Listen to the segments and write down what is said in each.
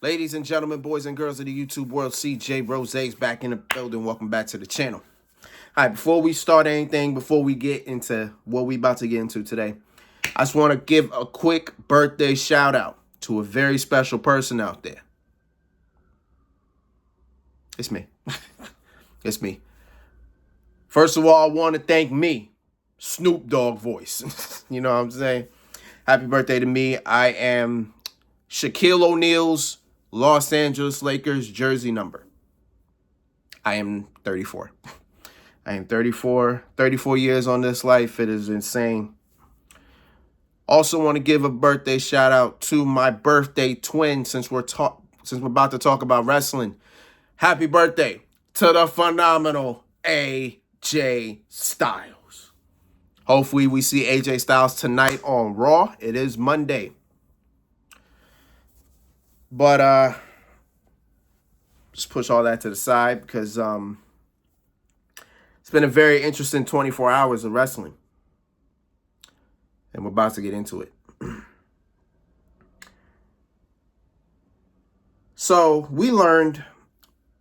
Ladies and gentlemen, boys and girls of the YouTube world, CJ Rose's back in the building. Welcome back to the channel. All right, before we start anything, before we get into what we about to get into today, I just want to give a quick birthday shout out to a very special person out there. It's me. It's me. First of all, I want to thank me, Snoop Dogg voice. You know what I'm saying? Happy birthday to me. I am Shaquille O'Neal's Los Angeles Lakers jersey number. I am 34. I am 34 years on this life. It is insane. Also want to give a birthday shout out to my birthday twin since we're about to talk about wrestling. Happy birthday to the phenomenal AJ Styles. Hopefully we see AJ Styles tonight on Raw. It is Monday. But just push all that to the side because it's been a very interesting 24 hours of wrestling. And we're about to get into it. So we learned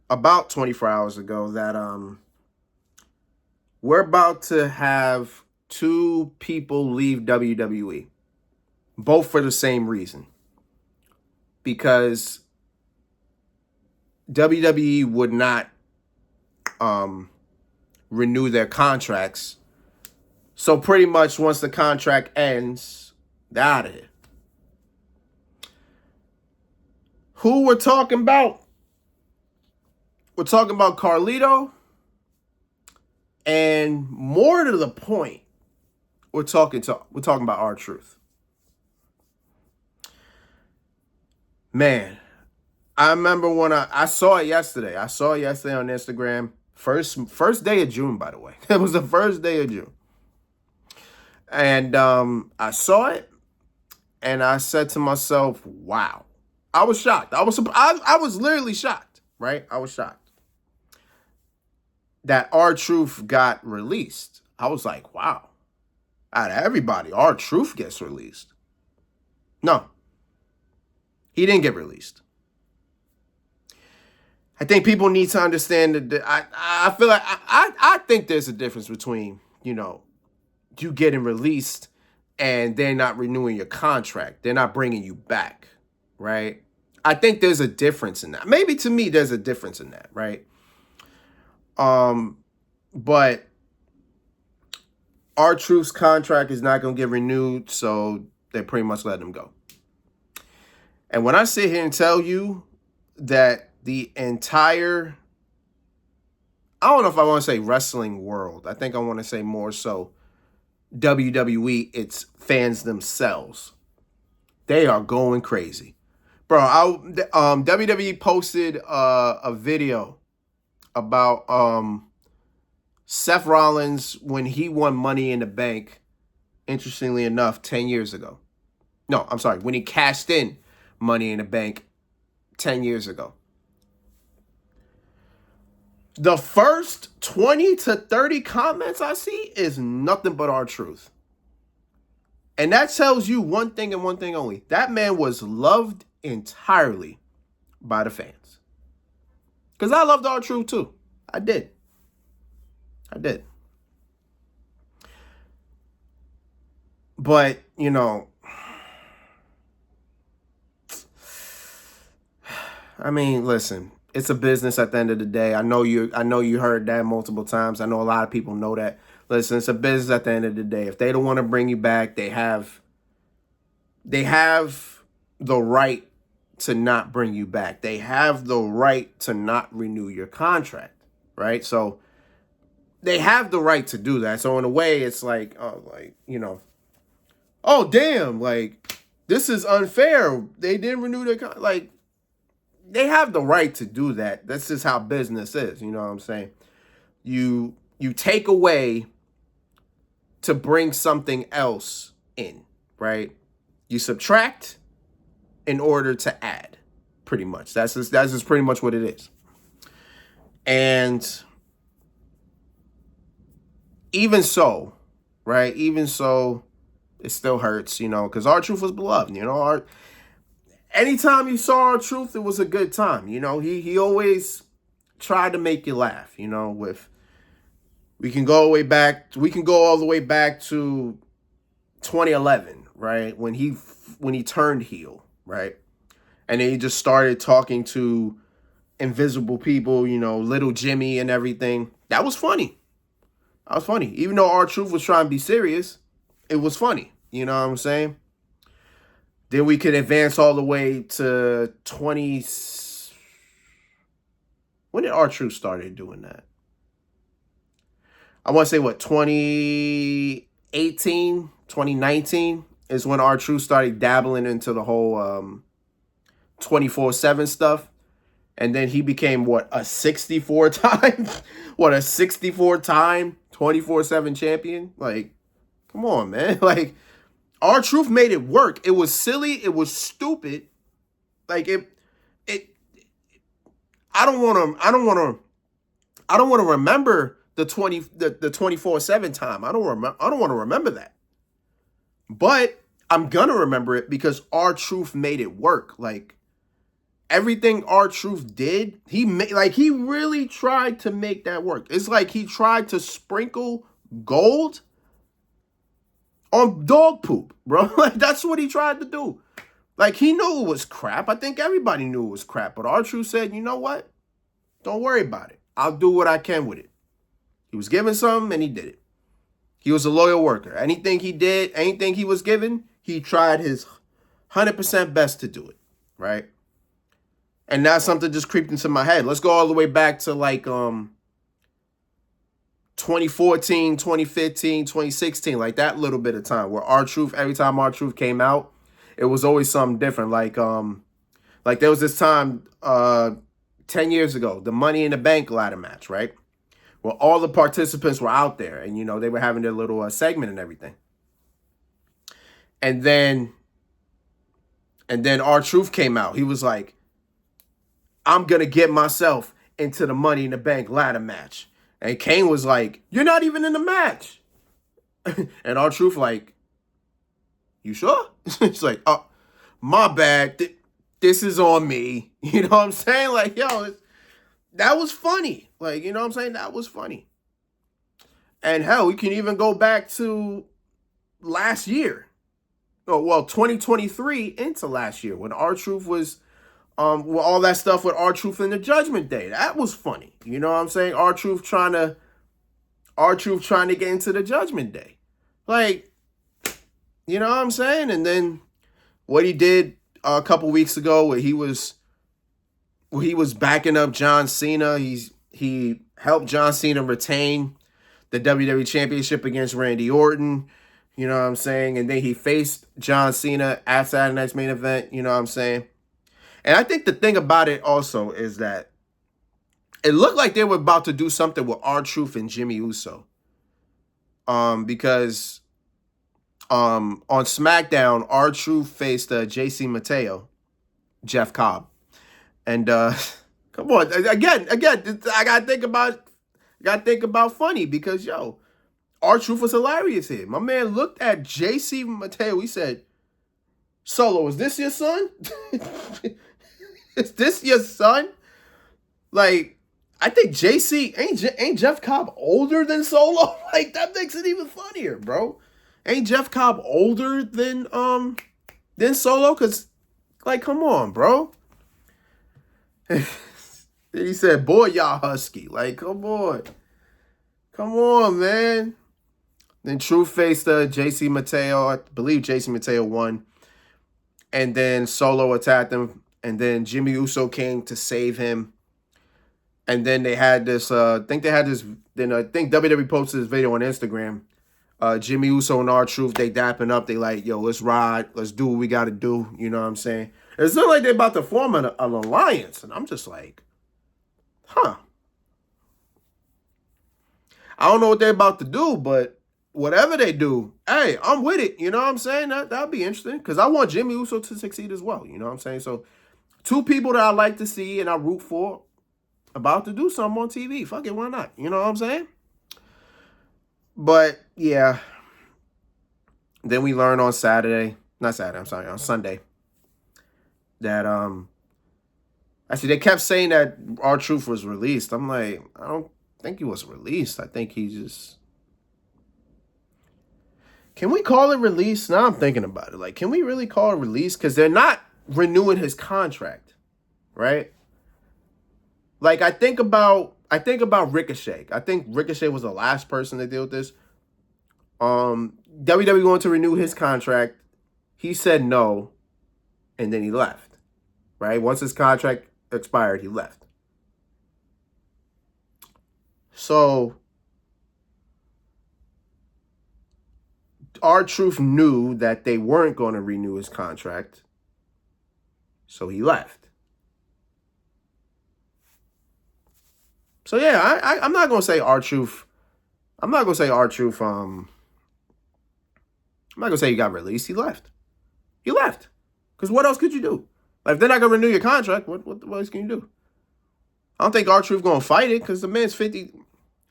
about 24 hours ago that we're about to have two people leave WWE. Both for the same reason. Because WWE would not renew their contracts. So pretty much once the contract ends, they're out of here. Who we're talking about? We're talking about Carlito. And more to the point, we're talking about R-Truth. Man, I remember when I saw it yesterday. I saw it yesterday on Instagram. First day of June, by the way. It was the first day of June. And I saw it, and I said to myself, wow. I was shocked. I was literally shocked, right? I was shocked that R-Truth got released. I was like, wow. Out of everybody, R-Truth gets released. No. He didn't get released. I think people need to understand that I feel like I think there's a difference between, you getting released and they're not renewing your contract. They're not bringing you back, right? I think there's a difference in that. Maybe to me there's a difference in that, right? But R-Truth's contract is not going to get renewed, so they pretty much let him go. And when I sit here and tell you that the entire, I don't know if I want to say wrestling world. I think I want to say more so WWE, its fans themselves. They are going crazy. Bro, WWE posted a video about Seth Rollins when he won Money in the Bank, interestingly enough, 10 years ago. No, I'm sorry, when he cashed in Money in the Bank 10 years ago. The first 20 to 30 comments I see is nothing but R-Truth. And that tells you one thing and one thing only. That man was loved entirely by the fans. Because I loved R-Truth too. I did. But, I mean, listen, it's a business at the end of the day. I know you heard that multiple times. I know a lot of people know that. Listen, it's a business at the end of the day. If they don't want to bring you back, they have the right to not bring you back. They have the right to not renew your contract, right? So they have the right to do that. So in a way, it's like, oh, damn, like, this is unfair. They didn't renew their contract. Like, they have the right to do that. That's just how business is. You know what I'm saying? You take away to bring something else in, right? You subtract in order to add, pretty much. That's just pretty much what it is. And even so, right? Even so, it still hurts, because R-Truth was beloved, anytime you saw R-Truth, it was a good time. You know, he always tried to make you laugh. You know, we can go all the way back to 2011, right? When he turned heel, right? And then he just started talking to invisible people, you know, little Jimmy and everything. That was funny. That was funny. Even though R-Truth was trying to be serious, it was funny. You know what I'm saying? Then we could advance all the way to 20. When did R-Truth started doing that? I want to say what, 2018, 2019 is when R-Truth started dabbling into the whole 24/7 stuff. And then he became what, a 64 time? What, a 64 time 24/7 champion? Like, come on, man. Like, R-Truth made it work. It was silly. It was stupid. Like it. I don't want to remember the 24/7 time. I don't want to remember that. But I'm gonna remember it because R-Truth made it work. Like everything R-Truth did, he really tried to make that work. It's like he tried to sprinkle gold on dog poop, bro. Like that's what he tried to do. Like he knew it was crap. I think everybody knew it was crap. But R-Truth said, you know what? Don't worry about it. I'll do what I can with it. He was given something and he did it. He was a loyal worker. Anything he did, anything he was given, he tried his 100% best to do it, right? And now something just creeped into my head. Let's go all the way back to like 2014, 2015, 2016, like that little bit of time where R-Truth, every time R-Truth came out, it was always something different. Like there was this time 10 years ago, the Money in the Bank ladder match, right? Where all the participants were out there and, you know, they were having their little segment and everything. And then R-Truth came out. He was like, I'm going to get myself into the Money in the Bank ladder match. And Kane was like, you're not even in the match. And R-Truth like, you sure? It's like, oh, my bad. This is on me. You know what I'm saying? Like, yo, that was funny. Like, you know what I'm saying? That was funny. And hell, we can even go back to last year. Oh, well, 2023 into last year when R-Truth was with all that stuff with R-Truth in the Judgment Day. That was funny. You know what I'm saying? R-Truth trying to get into the Judgment Day. Like, you know what I'm saying? And then what he did a couple weeks ago where he was backing up John Cena. He helped John Cena retain the WWE Championship against Randy Orton. You know what I'm saying? And then he faced John Cena at Saturday Night's Main Event. You know what I'm saying? And I think the thing about it also is that it looked like they were about to do something with R-Truth and Jimmy Uso. Because on SmackDown, R-Truth faced JC Mateo, Jeff Cobb. And come on, again, I gotta think about funny because yo, R-Truth was hilarious here. My man looked at JC Mateo. He said, "Solo, is this your son? Is this your son?" Like, I think JC ain't Jeff Cobb older than Solo? Like that makes it even funnier, bro. Ain't Jeff Cobb older than Solo? Cause like, come on, bro. Then he said, boy, y'all husky. Like, come on, man. Then Truth faced JC Mateo. I believe JC Mateo won. And then Solo attacked him. And then Jimmy Uso came to save him. And then they had this, then I think WWE posted this video on Instagram. Jimmy Uso and R-Truth, they dapping up. They like, yo, let's ride. Let's do what we got to do. You know what I'm saying? It's not like they're about to form an alliance. And I'm just like, huh. I don't know what they're about to do, but whatever they do, hey, I'm with it. You know what I'm saying? That'll be interesting because I want Jimmy Uso to succeed as well. You know what I'm saying? So two people that I like to see and I root for about to do something on TV. Fuck it, why not? You know what I'm saying? But, yeah. Then we learn on Sunday, that actually they kept saying that R-Truth was released. I'm like, I don't think he was released. I think he just. Can we call it release? Now I'm thinking about it. Like, can we really call it release? Because they're not renewing his contract, right? Like, I think about Ricochet. I think Ricochet was the last person to deal with this. WWE wanted to renew his contract. He said no, and then he left. Right? Once his contract expired, he left. So R-Truth knew that they weren't going to renew his contract, so he left. So yeah, I'm not gonna say R-Truth. I'm not gonna say R-Truth. I'm not gonna say he got released. He left. He left. Because what else could you do? Like, if they're not gonna renew your contract, what else can you do? I don't think R-Truth gonna fight it because the man's 50.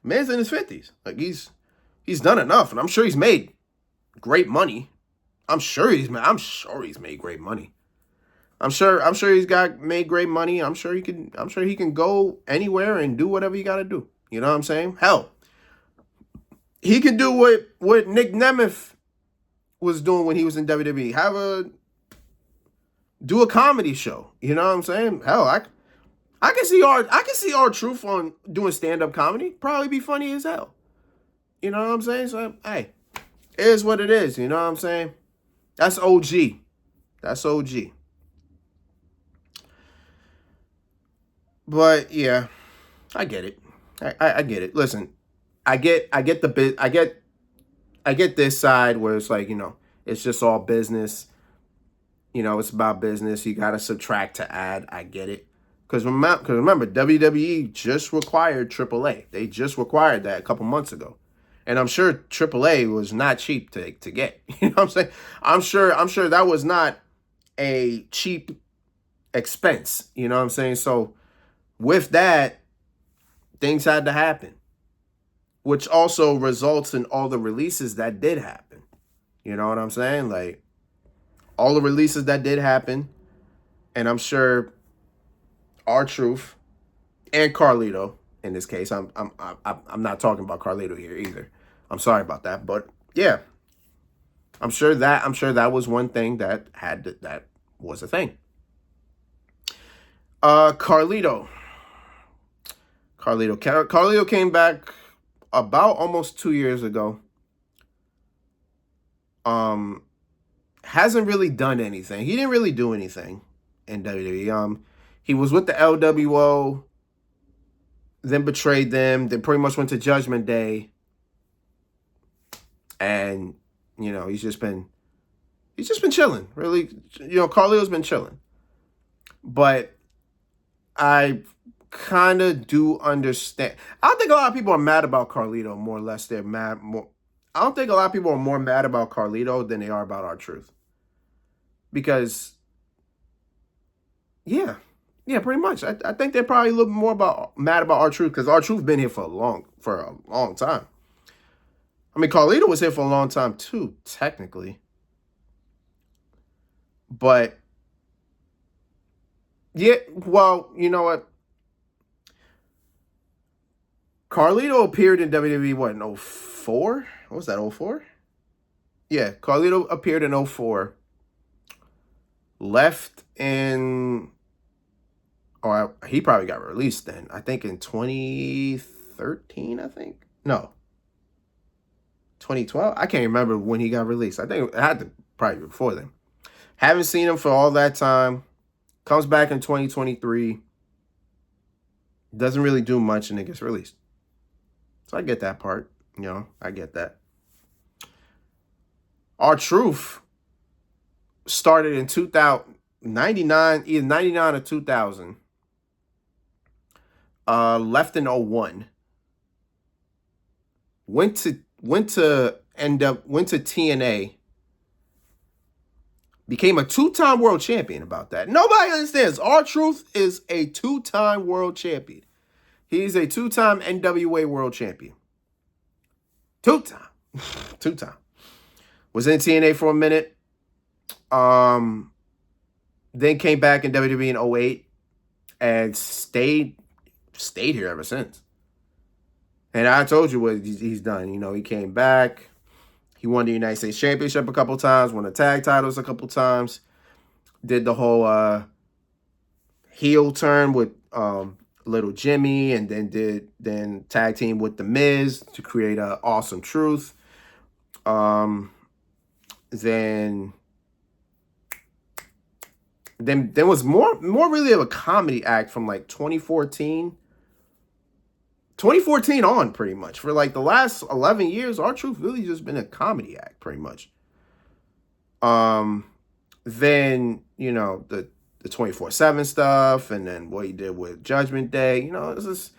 Man's in his 50s. Like, he's done enough, and I'm sure he's made great money. I'm sure he's made great money. I'm sure he's made great money. I'm sure he can go anywhere and do whatever you got to do. You know what I'm saying? Hell, he can do what Nick Nemeth was doing when he was in WWE. Do a comedy show. You know what I'm saying? Hell, I can see R-Truth on doing stand-up comedy. Probably be funny as hell. You know what I'm saying? So hey, it is what it is. You know what I'm saying? That's OG. That's OG. But yeah, I get it. I get it. Listen, I get this side where it's like, it's just all business. It's about business. You got to subtract to add. I get it. Because remember, WWE just required AAA. They just required that a couple months ago. And I'm sure AAA was not cheap to get. You know what I'm saying? I'm sure that was not a cheap expense. You know what I'm saying? So with that, things had to happen, which also results in all the releases that did happen. You know what I'm saying? Like, all the releases that did happen, and I'm sure R-Truth and Carlito, in this case, I'm not talking about Carlito here either. I'm sorry about that, but yeah, I'm sure that was one thing that was a thing. Carlito came back about almost 2 years ago. Hasn't really done anything. He didn't really do anything in WWE. He was with the LWO, then betrayed them, then pretty much went to Judgment Day. And, he's just been chilling. Really, Carlito's been chilling. But I kind of do understand. I don't think a lot of people are mad about Carlito, more or less. I don't think a lot of people are more mad about Carlito than they are about R-Truth. Because, yeah, pretty much. I think they're probably a little bit more mad about R-Truth because R-Truth been here for a long time. I mean, Carlito was here for a long time too, technically. But, yeah, well, you know what? Carlito appeared in WWE, in 2004? What was that, 2004? Yeah, Carlito appeared in 2004. Left in... he probably got released then. I think in 2013, I think? No. 2012? I can't remember when he got released. I think it had to probably be before then. Haven't seen him for all that time. Comes back in 2023. Doesn't really do much and then gets released. So I get that part. I get that. R-Truth started in 1999, either 99 or 2000. Left in 2001. Went to TNA. Became a 2-time world champion about that. Nobody understands. R-Truth is a 2-time world champion. He's a 2-time NWA world champion. 2-time. 2-time. Was in TNA for a minute. Then came back in WWE in 08 and stayed here ever since. And I told you what he's done. You know, he came back. He won the United States Championship a couple times, won the tag titles a couple times, did the whole heel turn with Little Jimmy, and then tag team with The Miz to create a Awesome Truth. Then was more really of a comedy act from like 2014 on, pretty much. For like the last 11 years, R-Truth really just been a comedy act, pretty much. Then, you know, the 24/7 stuff, and then what he did with Judgment Day. You know, it is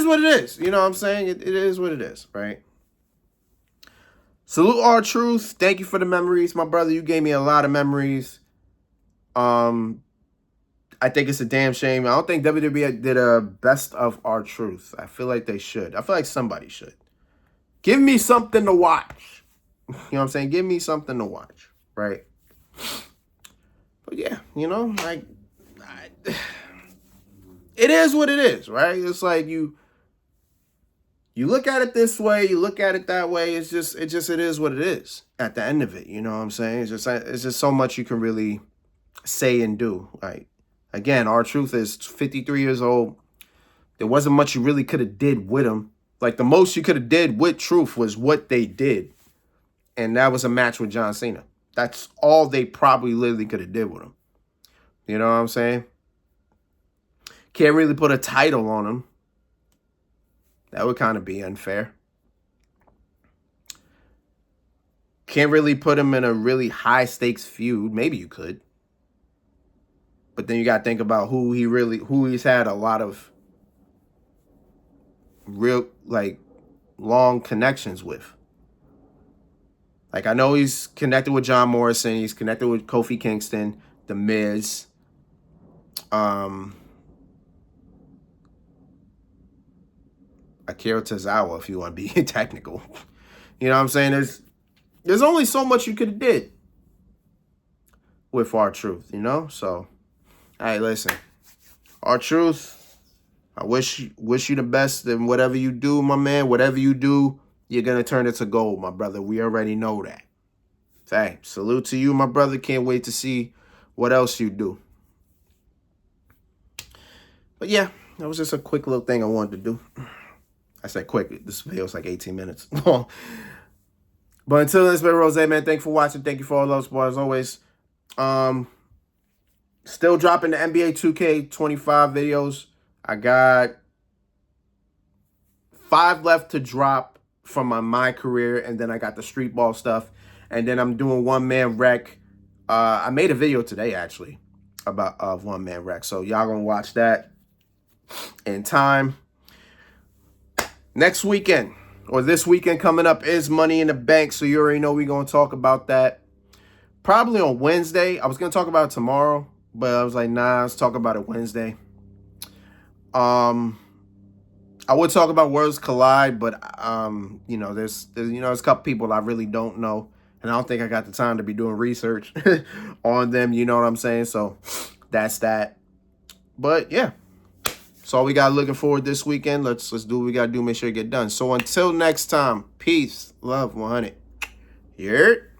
what it is. You know what I'm saying? It is what it is, right? Salute R-Truth. Thank you for the memories, my brother. You gave me a lot of memories. I think it's a damn shame. I don't think WWE did a best of R-Truth. I feel like they should. I feel like somebody should. Give me something to watch. You know what I'm saying? Give me something to watch, right? But yeah, you know, like, it is what it is, right? It's like you look at it this way, you look at it that way. It is what it is at the end of it. You know what I'm saying? It's just so much you can really say and do. Like, again, R-Truth is 53 years old. There wasn't much you really could have did with him. Like, the most you could have did with Truth was what they did. And that was a match with John Cena. That's all they probably literally could have did with him. You know what I'm saying? Can't really put a title on him. That would kind of be unfair. Can't really put him in a really high-stakes feud. Maybe you could. But then you got to think about who he's had a lot of real, like, long connections with. Like, I know he's connected with John Morrison. He's connected with Kofi Kingston, The Miz. Akira Tozawa, if you want to be technical. You know what I'm saying? There's only so much you could have did with R-Truth, you know? So, hey, listen. R-Truth, I wish you the best in whatever you do, my man. Whatever you do, you're going to turn it to gold, my brother. We already know that. Hey, salute to you, my brother. Can't wait to see what else you do. But yeah, that was just a quick little thing I wanted to do. I said quick. This video is like 18 minutes long. But until then, it's been Rose, man. Thank you for watching. Thank you for all those support, as always. Still dropping the NBA 2K25 videos. I got 5 left to drop from my career, and then I got the street ball stuff, and then I'm doing One Man Wreck. I made a video today actually of One Man Wreck, so y'all gonna watch that in time. Next weekend, or this weekend coming up, is Money in the Bank, so you already know we're gonna talk about that probably on Wednesday. I was gonna talk about it tomorrow, but I was like, nah, let's talk about it Wednesday. I would talk about Worlds Collide, but you know, there's a couple people I really don't know, and I don't think I got the time to be doing research on them. You know what I'm saying? So that's that. But yeah, that's all we got looking forward this weekend. Let's do what we gotta do. Make sure you get done. So until next time, peace, love, 100. Here.